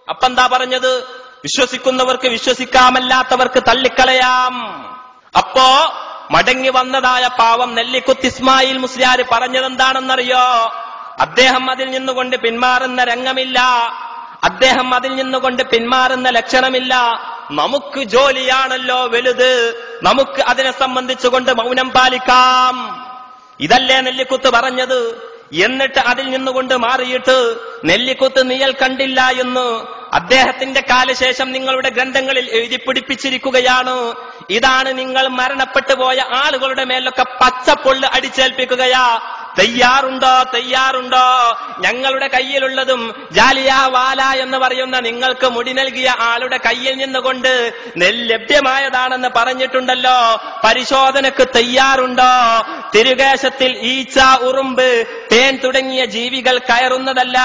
അപ്പെന്താ പറഞ്ഞത്? വിശ്വസിക്കുന്നവർക്ക് വിശ്വസിക്കാമല്ലാത്തവർക്ക് തള്ളിക്കളയാം. അപ്പോ മടങ്ങി വന്നതായ പാവം നെല്ലിക്കുത്ത് ഇസ്മായിൽ മുസ്ലിയാർ പറഞ്ഞതെന്താണെന്നറിയോ? അദ്ദേഹം അതിൽ നിന്നുകൊണ്ട് പിന്മാറുന്ന രംഗമില്ല, അദ്ദേഹം അതിൽ നിന്നുകൊണ്ട് പിന്മാറുന്ന ലക്ഷണമില്ല. നമുക്ക് ജോലിയാണല്ലോ വലുത്, നമുക്ക് അതിനെ സംബന്ധിച്ചുകൊണ്ട് മൗനം പാലിക്കാം. ഇതല്ലേ നെല്ലിക്കുത്ത് പറഞ്ഞത്? എന്നിട്ട് അതിൽ നിന്നുകൊണ്ട് മാറിയിട്ട് നെല്ലിക്കുത്ത് നീയൽ കണ്ടില്ല എന്ന് അദ്ദേഹത്തിന്റെ കാലശേഷം നിങ്ങളുടെ ഗ്രന്ഥങ്ങളിൽ എഴുതി പിടിപ്പിച്ചിരിക്കുകയാണ്. ഇതാണ് നിങ്ങൾ മരണപ്പെട്ടു പോയ ആളുകളുടെ മേലൊക്കെ പച്ചപ്പൊള്ള് അടിച്ചേൽപ്പിക്കുകയാ. തയ്യാറുണ്ടോ? ഞങ്ങളുടെ കയ്യിലുള്ളതും ജാലിയാവാല എന്ന് പറയുന്ന നിങ്ങൾക്ക് മുടി നൽകിയ ആളുടെ കയ്യിൽ നിന്നുകൊണ്ട് ലഭ്യമായതാണെന്ന് പറഞ്ഞിട്ടുണ്ടല്ലോ. പരിശോധനക്ക് തയ്യാറുണ്ടോ? തിരുകേശത്തിൽ ഈച്ച, ഉറുമ്പ്, തേൻ തുടങ്ങിയ ജീവികൾ കയറുന്നതല്ല.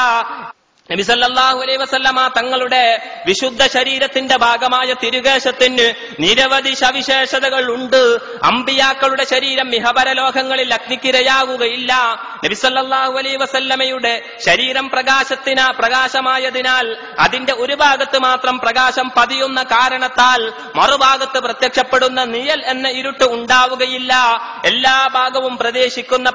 നബി സല്ലല്ലാഹു അലൈഹി വസല്ലമ തങ്ങളുടെ വിശുദ്ധ ശരീരത്തിന്റെ ഭാഗമായ തിരുകേശത്തിന് നിരവധി സവിശേഷതകൾ ഉണ്ട്. അമ്പിയാക്കളുടെ ശരീരം ഇഹപരലോകങ്ങളിൽ അഗ്നിക്കിരയാകുകയില്ല. നബി സല്ലല്ലാഹു അലൈഹി വസല്ലമയുടെ ശരീരം പ്രകാശമായതിനാൽ അതിന്റെ ഒരു ഭാഗത്ത് മാത്രം പ്രകാശം പതിയുന്ന കാരണത്താൽ മറുഭാഗത്ത് പ്രത്യക്ഷപ്പെടുന്ന നിഴൽ എന്ന ഇരുട്ട് ഉണ്ടാവുകയില്ല. എല്ലാ ഭാഗവും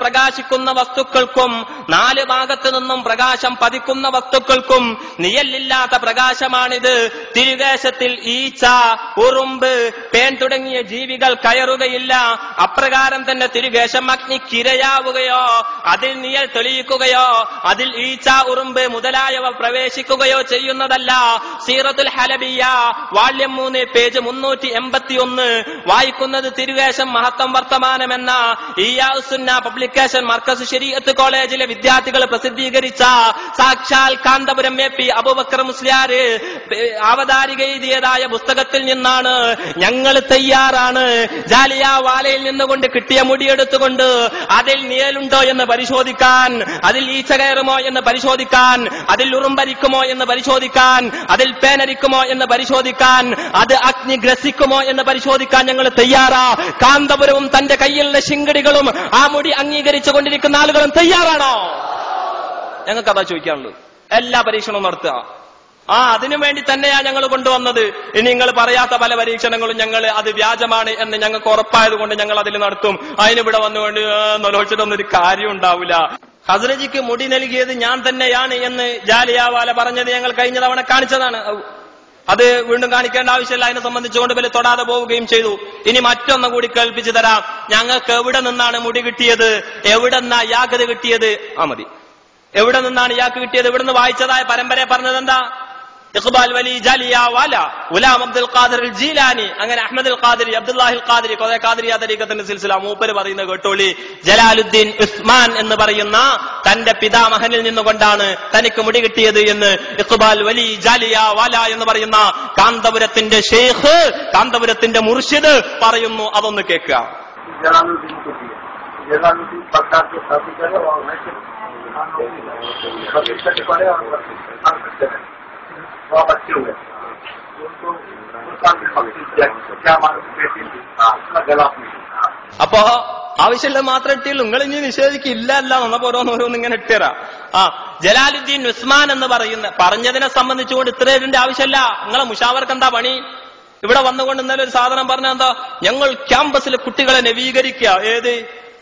പ്രകാശിക്കുന്ന വസ്തുക്കൾക്കും 4 ഭാഗത്തു നിന്നും പ്രകാശം പതിക്കുന്ന വസ്തുക്കൾക്കും നിഴലില്ലാത്ത പ്രകാശമാണിത്. തിരുകേശത്തിൽ ഈച്ച, ഉറുമ്പ്, പേൻ തുടങ്ങിയ ജീവികൾ കയറുകയില്ല. അപ്രകാരം തന്നെ തിരുകേശം അഗ്നിക്കിരയാവുകയോ അതിൽ നിഴൽ തെളിയിക്കുകയോ അതിൽ ഈച്ച, ഉറുമ്പ് മുതലായവ പ്രവേശിക്കുകയോ ചെയ്യുന്നതല്ല. സീറത്തുൽ ഹലബിയ വാള്യം 3 പേജ് 381 വായിക്കുന്നത് തിരുകേശം മഹത്വം വർത്തമാനമെന്ന ഇയാസുന്ന പബ്ലിക്കേഷൻ മർക്കസ് ശരീഅത്ത് കോളേജിലെ വിദ്യാർത്ഥികൾ പ്രസിദ്ധീകരിച്ച സാക്ഷാൽ കാന്തപുരം എ പി അബൂബക്കർ മുസ്ലിയാർ അവതാരിക എഴുതിയതായ പുസ്തകത്തിൽ നിന്നാണ്. ഞങ്ങൾ തയ്യാറാണ് ജാലിയാവാലയിൽ നിന്നുകൊണ്ട് കിട്ടിയ മുടിയെടുത്തുകൊണ്ട് അതിൽ നിഴലുണ്ടോ എന്ന് പരിശോധിക്കാൻ, അതിൽ ഈച്ച കയറുമോ എന്ന് പരിശോധിക്കാൻ, അതിൽ ഉറുമ്പരിക്കുമോ എന്ന് പരിശോധിക്കാൻ, അതിൽ പേനരിക്കുമോ എന്ന് പരിശോധിക്കാൻ, അത് അഗ്നി ഗ്രസിക്കുമോ എന്ന് പരിശോധിക്കാൻ ഞങ്ങൾ തയ്യാറാ. കാന്തപുരവും തന്റെ കയ്യിലുള്ള ശിങ്കടികളും ആ മുടി അംഗീകരിച്ചു കൊണ്ടിരിക്കുന്ന ആളുകളും തയ്യാറാണോ? ഞങ്ങൾക്ക് അതാ ചോദിക്കാനുള്ളൂ. എല്ലാ പരീക്ഷണവും നടത്തുക. അതിനു വേണ്ടി തന്നെയാ ഞങ്ങൾ കൊണ്ടുവന്നത്. ഇനി നിങ്ങൾ പറയാത്ത പല പരീക്ഷണങ്ങളും ഞങ്ങൾ അത് വ്യാജമാണ് എന്ന് ഞങ്ങൾക്ക് ഉറപ്പായത് കൊണ്ട് ഞങ്ങൾ അതിൽ നടത്തും. അതിനിവിടെ വന്നുകൊണ്ട് നൊലോച്ചിട്ടൊന്നും ഒരു കാര്യം ഉണ്ടാവില്ല. ഹസ്രജിക്ക് മുടി നൽകിയത് ഞാൻ തന്നെയാണ് എന്ന് ജാലിയാവാല പറഞ്ഞത് ഞങ്ങൾ കഴിഞ്ഞ തവണ കാണിച്ചതാണ്. അത് വീണ്ടും കാണിക്കേണ്ട ആവശ്യമില്ല. അതിനെ സംബന്ധിച്ചുകൊണ്ട് വലിയ തൊടാതെ പോവുകയും ചെയ്തു. ഇനി മറ്റൊന്നും കൂടി കേൾപ്പിച്ചു തരാം. ഞങ്ങൾക്ക് എവിടെ നിന്നാണ് മുടി കിട്ടിയത്, എവിടെ നിന്നാ യാക്കത് കിട്ടിയത്? മതി. എവിടെ നിന്നാണ് ഇയാൾക്ക് കിട്ടിയത്? ഇവിടുന്ന് വായിച്ചതായ പരമ്പരയെ പറഞ്ഞത് എന്താ? ഇഖ്ബാൽ വലി ജാലിയാവാല, ഗുലാം അബ്ദുൽ ഖാദിർ ജീലാനി, അങ്ങനെ അഹ്മദുൽ ഖാദിരി, അബ്ദുല്ലാഹിൽ ഖാദിരി, ഖാദിരിയ തരീഖത്തിന്റെ സിൽസില മൂപ്പര് പറയുന്നത് കേട്ടോളി. ജലാലുദ്ദീൻ ഉസ്മാൻ എന്ന് പറയുന്ന തന്റെ പിതാമഹനിൽ നിന്നുകൊണ്ടാണ് തനിക്ക് മുടി കിട്ടിയത് എന്ന് ഇഖ്ബാൽ വലി ജാലിയാവാല എന്ന് പറയുന്ന കാന്തപുരത്തിന്റെ ഷെയ്ഖ്, കാന്തപുരത്തിന്റെ മുർഷിദ് പറയുന്നു. അതൊന്ന് കേൾക്കുക. അപ്പോ ആവശ്യമുള്ളത് മാത്രം ഇട്ടുള്ളൂ. നിങ്ങൾ ഇനി നിഷേധിക്കില്ല എന്നപ്പോ ഓരോന്നോരോന്ന് ഇങ്ങനെ ഇട്ടുതരാ. ജലാലുദ്ദീൻ ഉസ്മാൻ എന്ന് പറഞ്ഞതിനെ സംബന്ധിച്ചുകൊണ്ട് ഇത്രയുടെ ആവശ്യമില്ല. നിങ്ങളെ മുഷാവർക്ക് എന്താ പണി? ഇവിടെ വന്നുകൊണ്ട് ഇന്നലെ ഒരു സാധനം പറഞ്ഞ എന്താ? ഞങ്ങൾ ക്യാമ്പസിലെ കുട്ടികളെ നവീകരിക്കുക. ഏത്?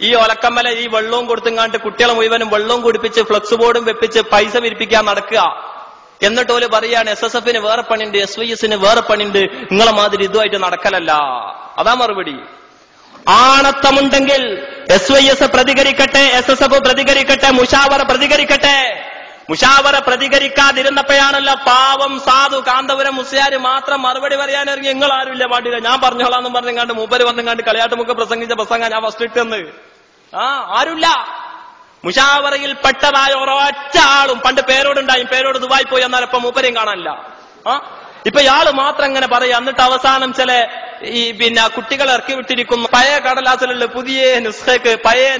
ഈ ഒലക്കമ്മല ഈ വെള്ളവും കൊടുത്തുങ്ങാണ്ട് കുട്ടികളെ മുഴുവനും വെള്ളവും കുടിപ്പിച്ച് ഫ്ലക്സ് ബോർഡും വെപ്പിച്ച് പൈസ വിരിപ്പിക്കാൻ നടക്കുക. എന്നിട്ട് ഓല് പറയാണ് SSF വേറെ പണിയുണ്ട്, SYS വേറെ പണിയുണ്ട്, നിങ്ങളെ മാതിരി ഇതുമായിട്ട് നടക്കലല്ല. അതാ മറുപടി. ആണത്തമുണ്ടെങ്കിൽ SYS പ്രതികരിക്കട്ടെ, SSF പ്രതികരിക്കട്ടെ, മുഷാവറ പ്രതികരിക്കട്ടെ. മുഷാവറ പ്രതികരിക്കാതിരുന്നപ്പോഴാണല്ലോ പാവം സാധു കാന്തപുരം മുസ്ലിയാർ മാത്രം മറുപടി പറയാൻ ഇറങ്ങി. നിങ്ങൾ ആരുമില്ല പാടില്ല, ഞാൻ പറഞ്ഞോളാന്നും പറഞ്ഞങ്ങാണ്ട് മൂപ്പര് വന്നങ്ങാണ്ട് കളിയാട്ടുമുക്ക് പ്രസംഗിച്ച പ്രസംഗം ഞാൻ ഫസ്റ്റ് ഇട്ടെന്ന്. ആരുമില്ല. മുഷാവറയിൽ പെട്ടതായ ഒരൊറ്റ ആളും പണ്ട് പേരോടുണ്ടായും, പേരോട് ദുബായി പോയി എന്നാൽ ഇപ്പൊ മൂപ്പരെയും കാണാനില്ല. ഇപ്പൊ ഇയാള് മാത്രം ഇങ്ങനെ പറയാം. എന്നിട്ട് അവസാനം ചില കുട്ടികൾ ഇറക്കി വിട്ടിരിക്കുന്നു. പഴയ കടലാസിലുള്ള പുതിയ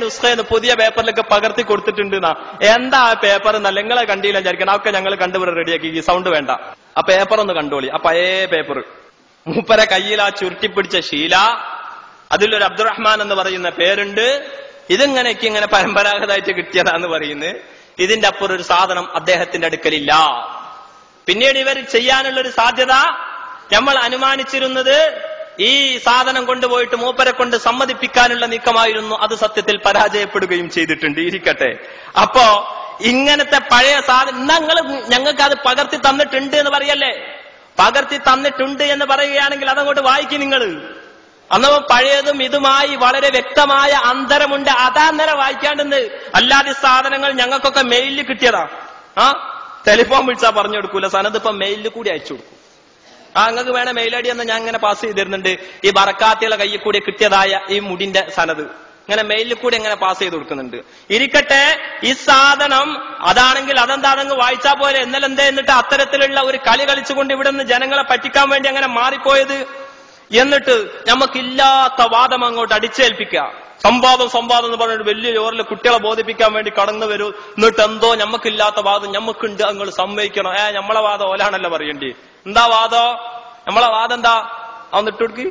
നുസ്ഖയെന്ന് പുതിയ പേപ്പറിലൊക്കെ പകർത്തി കൊടുത്തിട്ടുണ്ട്. എന്താ പേപ്പർ എന്നല്ല, നിങ്ങളെ കണ്ടില്ല വിചാരിക്കണം. അതൊക്കെ ഞങ്ങൾ കണ്ടുപിടി റെഡിയാക്കി. ഈ സൗണ്ട് വേണ്ട. ആ പേപ്പർ ഒന്ന് കണ്ടോളി. ആ പഴയ പേപ്പർ മൂപ്പരെ കയ്യിൽ ആ ചുരുട്ടിപ്പിടിച്ച ശീല, അതിലൊരു അബ്ദുറഹ്മാൻ എന്ന് പറയുന്ന പേരുണ്ട്. ഇതിങ്ങനെയൊക്കെ ഇങ്ങനെ പരമ്പരാഗതമായിട്ട് കിട്ടിയതാന്ന് പറയുന്നത്. ഇതിന്റെ അപ്പുറം ഒരു സാധനം അദ്ദേഹത്തിന്റെ അടുക്കലില്ല. പിന്നീട് ഇവർ ചെയ്യാനുള്ളൊരു സാധ്യത നമ്മൾ അനുമാനിച്ചിരുന്നത് ഈ സാധനം കൊണ്ടുപോയിട്ട് മൂപ്പരെ കൊണ്ട് സമ്മതിപ്പിക്കാനുള്ള നീക്കമായിരുന്നു. അത് സത്യത്തിൽ പരാജയപ്പെടുകയും ചെയ്തിട്ടുണ്ട്. ഇരിക്കട്ടെ. അപ്പോ ഇങ്ങനത്തെ പഴയ സാധനം ഞങ്ങൾക്ക് അത് പകർത്തി തന്നിട്ടുണ്ട് എന്ന് പറയല്ലേ? പകർത്തി തന്നിട്ടുണ്ട് എന്ന് പറയുകയാണെങ്കിൽ അതങ്ങോട്ട് വായിക്കും നിങ്ങൾ. അന്ന് പഴയതും ഇതുമായി വളരെ വ്യക്തമായ അന്തരമുണ്ട്. അതാന്നേരം വായിക്കാണ്ടെന്ന്. അല്ലാതെ സാധനങ്ങൾ ഞങ്ങൾക്കൊക്കെ മെയിലിൽ കിട്ടിയതാ. ടെലിഫോൺ വിളിച്ചാൽ പറഞ്ഞു കൊടുക്കൂല, സനത് ഇപ്പൊ മെയിലിൽ കൂടി അയച്ചു കൊടുക്കും. നിങ്ങൾക്ക് വേണേ മെയിൽ ഐ ഡി എന്ന് ഞാൻ ഇങ്ങനെ പാസ് ചെയ്ത് തരുന്നുണ്ട്. ഈ ബറക്കാത്തിയുടെ കയ്യിൽ കൂടി കിട്ടിയതായ ഈ മുടിന്റെ സനത് ഇങ്ങനെ മെയിലിൽ കൂടി എങ്ങനെ പാസ് ചെയ്ത് കൊടുക്കുന്നുണ്ട്. ഇരിക്കട്ടെ, ഈ സാധനം അതാണെങ്കിൽ അതെന്താണെന്ന് വായിച്ചാ പോലെ. എന്നല്ല എന്തേ എന്നിട്ട് അത്തരത്തിലുള്ള ഒരു കളി കളിച്ചുകൊണ്ട് ഇവിടെ നിന്ന് ജനങ്ങളെ പറ്റിക്കാൻ വേണ്ടി അങ്ങനെ മാറിപ്പോയത്. എന്നിട്ട് നമുക്കില്ലാത്ത വാദം അങ്ങോട്ട് അടിച്ചേൽപ്പിക്കുക. സംവാദം എന്ന് പറഞ്ഞിട്ട് വലിയ ഓറിൽ കുട്ടികളെ ബോധിപ്പിക്കാൻ വേണ്ടി കടന്നു വരൂ. എന്നിട്ട് എന്തോ ഞമ്മക്കില്ലാത്ത വാദം ഞമ്മക്കുണ്ട്, നിങ്ങൾ സമ്മതിക്കണം. നമ്മളെ വാദം ഓലാണല്ലോ പറയണ്ടേ. എന്താ വാദം? നമ്മളെ വാദം എന്താ? അതൊന്ന് ഇട്ടുകൊടുക്കി.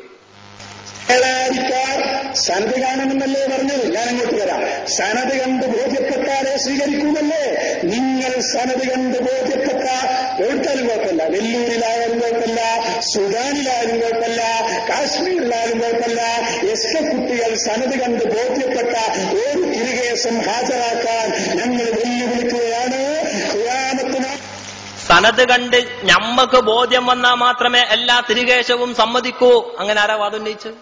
സനത് കാണണമെന്നല്ലേ പറഞ്ഞത്? ഞാൻ അങ്ങോട്ട് വരാം. സനത് കണ്ട് ബോധ്യപ്പെട്ടാലേ സ്വീകരിക്കുന്നല്ലേ? നിങ്ങൾ സനത് കണ്ട് ബോധ്യപ്പെട്ട എവിടുത്താലും കുഴപ്പമില്ല, വെല്ലൂരിലായാലും കുഴപ്പമില്ല, സുഡാനിലായാലും കുഴപ്പമില്ല, കാശ്മീരിലായാലും കുഴപ്പമില്ല. കുട്ടികൾ സനത് കണ്ട് ബോധ്യപ്പെട്ട ഒരു തിരികേശം ഹാജരാക്കാൻ ഞങ്ങൾ വെല്ലുവിളിക്കുകയാണ്. സനത് കണ്ട് ഞമ്മക്ക് ബോധ്യം വന്നാൽ മാത്രമേ എല്ലാ തിരികേശവും സമ്മതിക്കൂ. അങ്ങനെ ആരാ വാദം ഉന്നയിച്ചു?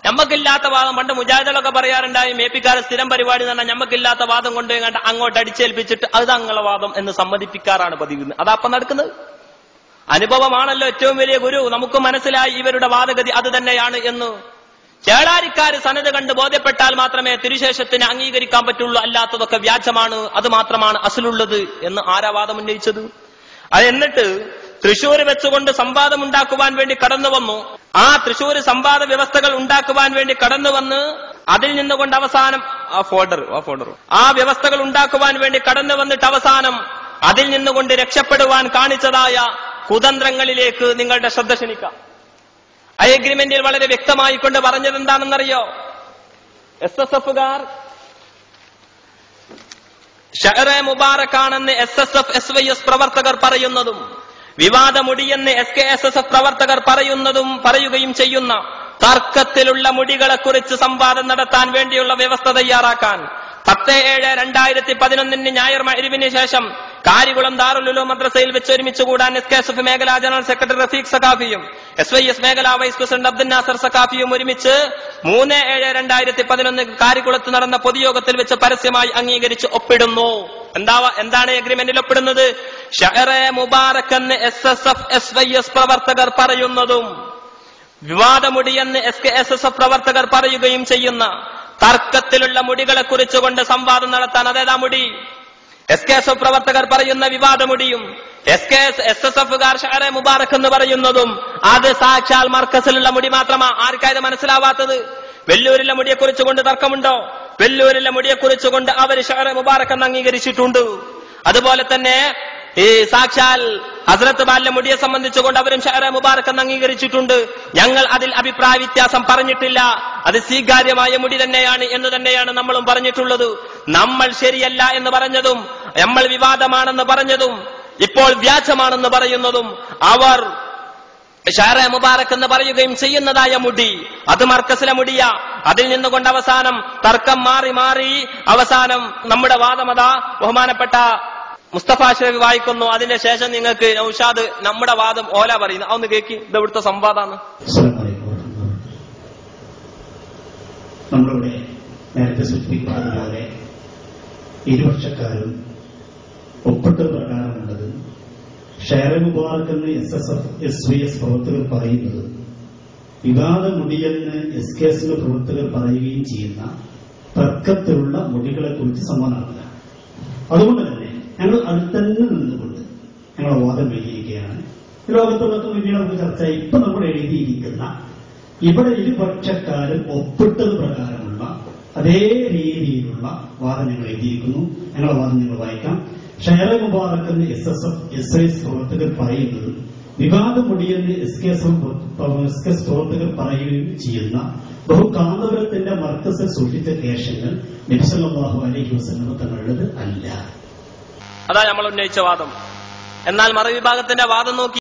ഞമ്മക്കില്ലാത്ത വാദം പണ്ട് മുജാഹിദുകളൊക്കെ പറയാറുണ്ടായി. മേപ്പിക്കാരെ സ്ഥിരം പരിപാടി എന്ന് പറഞ്ഞാൽ ഞമ്മക്കില്ലാത്ത വാദം കൊണ്ടുപോയി അങ്ങോട്ട് അടിച്ചേൽപ്പിച്ചിട്ട് അത് തങ്ങളെ വാദം എന്ന് സമ്മതിപ്പിക്കാറാണ് പതിവ്. അതാപ്പം നടക്കുന്നത്. അനുഭവമാണല്ലോ ഏറ്റവും വലിയ ഗുരു. നമുക്ക് മനസ്സിലായി ഇവരുടെ വാദഗതി അത് തന്നെയാണ് എന്ന്. ചേളാരിക്കാര് സനത് കണ്ട് ബോധ്യപ്പെട്ടാൽ മാത്രമേ തിരുശേഷത്തിന് അംഗീകരിക്കാൻ പറ്റുള്ളൂ, അല്ലാത്തതൊക്കെ വ്യാജമാണ്, അത് മാത്രമാണ് അസലുള്ളത് എന്ന് ആരാ വാദം ഉന്നയിച്ചത്? എന്നിട്ട് തൃശ്ശൂർ വെച്ചുകൊണ്ട് സംവാദം ഉണ്ടാക്കുവാൻ വേണ്ടി കടന്നു വന്നു. ആ തൃശ്ശൂർ സംവാദ വ്യവസ്ഥകൾ ഉണ്ടാക്കുവാൻ വേണ്ടി കടന്നു വന്ന് അതിൽ നിന്നുകൊണ്ട് അവസാനം ആ വ്യവസ്ഥകൾ ഉണ്ടാക്കുവാൻ വേണ്ടി കടന്നു വന്നിട്ട് അവസാനം അതിൽ നിന്നുകൊണ്ട് രക്ഷപ്പെടുവാൻ കാണിച്ചതായ കുതന്ത്രങ്ങളിലേക്ക് നിങ്ങളുടെ ശ്രദ്ധ ക്ഷണിക്കാം. ആ എഗ്രിമെന്റിൽ വളരെ വ്യക്തമായി കൊണ്ട് പറഞ്ഞത് എന്താണെന്നറിയോ? SSFകാർ ഷഹറെ മുബാറക്കാണെന്ന് SSF SYS പ്രവർത്തകർ പറയുന്നതും വിവാദമുടിയെന്ന് SKSSF പ്രവർത്തകർ പറയുകയും ചെയ്യുന്ന തർക്കത്തിലുള്ള മുടികളെക്കുറിച്ച് സംവാദം നടത്താൻ വേണ്ടിയുള്ള വ്യവസ്ഥ തയ്യാറാക്കാൻ 10/7/2011 ഞായർ മഗ്‌രിബിന് ശേഷം കാരികുളം ദാറുൽ ഉലൂം മദ്രസയിൽ വെച്ച് ഒരുമിച്ച് കൂടാൻ SKSF മേഖലാ ജനറൽ സെക്രട്ടറി റഫീഖ് സഖാഫിയും SYS മേഖലാ വൈസ് പ്രസിഡന്റ് അബ്ദുൽ നാസർ സഖാഫിയും ഒരുമിച്ച് 3/7/2011 കാരികുളത്ത് നടന്ന പൊതുയോഗത്തിൽ വെച്ച് പരസ്യമായി അംഗീകരിച്ച് ഒപ്പിടുന്നു. എന്താണ് എഗ്രിമെന്റിൽ ഒപ്പിടുന്നത്? ഷഹറെ മുബാറക് എന്ന് SSF SYS പ്രവർത്തകർ പറയുന്നതും വിവാദമുടിയെന്ന് SKSSF പ്രവർത്തകർ പറയുകയും ചെയ്യുന്ന തർക്കത്തിലുള്ള മുടികളെ കുറിച്ചുകൊണ്ട് സംവാദം നടത്താൻ, അതേതാ മുടി? SKSF പ്രവർത്തകർ പറയുന്ന വിവാദമുടിയും SSFകാർ ഷഹറെ മുബാറക് എന്ന് പറയുന്നതും അത് സാക്ഷാൽ മർക്കസിലുള്ള മുടി മാത്രമാ. ആർക്കായത് മനസ്സിലാവാത്തത്? വെല്ലൂരിലെ മുടിയെ കുറിച്ചുകൊണ്ട് തർക്കമുണ്ടോ? വെല്ലൂരിലെ മുടിയെ കുറിച്ചുകൊണ്ട് അവർ ഷഹറെ മുബാറക് എന്ന് അംഗീകരിച്ചിട്ടുണ്ട്. അതുപോലെ തന്നെ ഈ സാക്ഷാൽ ഹസ്രത്ത് ബാലിന്റെ മുടിയെ സംബന്ധിച്ചുകൊണ്ട് അവരും ഷഹറെ മുബാറക് എന്ന് അംഗീകരിച്ചിട്ടുണ്ട്. ഞങ്ങൾ അതിൽ അഭിപ്രായ വ്യത്യാസം പറഞ്ഞിട്ടില്ല. അത് സ്വീകാര്യമായ മുടി തന്നെയാണ് എന്ന് തന്നെയാണ് നമ്മളും പറഞ്ഞിട്ടുള്ളത്. നമ്മൾ ശരിയല്ല എന്ന് പറഞ്ഞതും നമ്മൾ വിവാദമാണെന്ന് പറഞ്ഞതും ഇപ്പോൾ വ്യാജമാണെന്ന് പറയുന്നതും അവർ ഷഹറെ മുബാറക് എന്ന് പറയുകയും ചെയ്യുന്നതായ മുടി അത് മർക്കസിലെ മുടിയാ. അതിൽ നിന്നുകൊണ്ട് അവസാനം തർക്കം മാറി അവസാനം നമ്മുടെ വാദമതാ ബഹുമാനപ്പെട്ട മുസ്തഫ ഷെരീഫ് വായിക്കുന്നു. അതിന്റെ ശേഷം നിങ്ങൾക്ക് നൗഷാദ് നമ്മുടെ വാദം ഓല പറയുന്നു. അതൊന്ന് കേൾക്കി. ഇത് ഇവിടുത്തെ സംവാദമാണ്. നമ്മളിവിടെ നേരത്തെ സൂചിപ്പിക്കുന്നതുപോലെ ഇരുപക്ഷക്കാരും ഒപ്പിട്ട പ്രകാരമുള്ളത് ഷഹറെ മുബാറക് എന്ന് SSF SYS പ്രവർത്തകർ പറയുന്നത് വിവാദമുടിയെന്ന് SKSF പ്രവർത്തകർ പറയുകയും ചെയ്യുന്ന തർക്കത്തിലുള്ള മുടികളെ കുറിച്ച് സംവാദമാണ്. അതുകൊണ്ട് തന്നെ ഞങ്ങൾ അതിൽ തന്നെ നിന്നുകൊണ്ട് ഞങ്ങളെ വാദം എഴുതിയിരിക്കുകയാണ്. ലോകത്തുള്ളൊക്കെ പിന്നീട് നമുക്ക് ചർച്ച ഇപ്പൊ നമ്മൾ എഴുതിയിരിക്കുന്ന ഇവിടെ ഇരുപക്ഷക്കാരും ഒപ്പിട്ടത് പ്രകാരമുള്ള അതേ രീതിയിലുള്ള വാദം ഞങ്ങൾ എഴുതിയിരിക്കുന്നു. ഞങ്ങളെ വാദം ഞങ്ങൾ വായിക്കാം. ഷഹറെ മുബാറക് എന്ന് SSF SYS പ്രവർത്തകർ പറയുന്നത് വിവാദമുടിയെന്ന് SKS പ്രവർത്തകർ പറയുകയും ചെയ്യുന്ന ബഹുകാന്തപുരത്തിന്റെ മർക്കസിൽ സൂക്ഷിച്ച കേശങ്ങൾ നബി സല്ലല്ലാഹു അലൈഹി വസല്ലം തങ്ങളുടേത് അല്ല. അതാ നമ്മൾ ഉന്നയിച്ച വാദം. എന്നാൽ മറുവിഭാഗത്തിന്റെ വാദം നോക്കി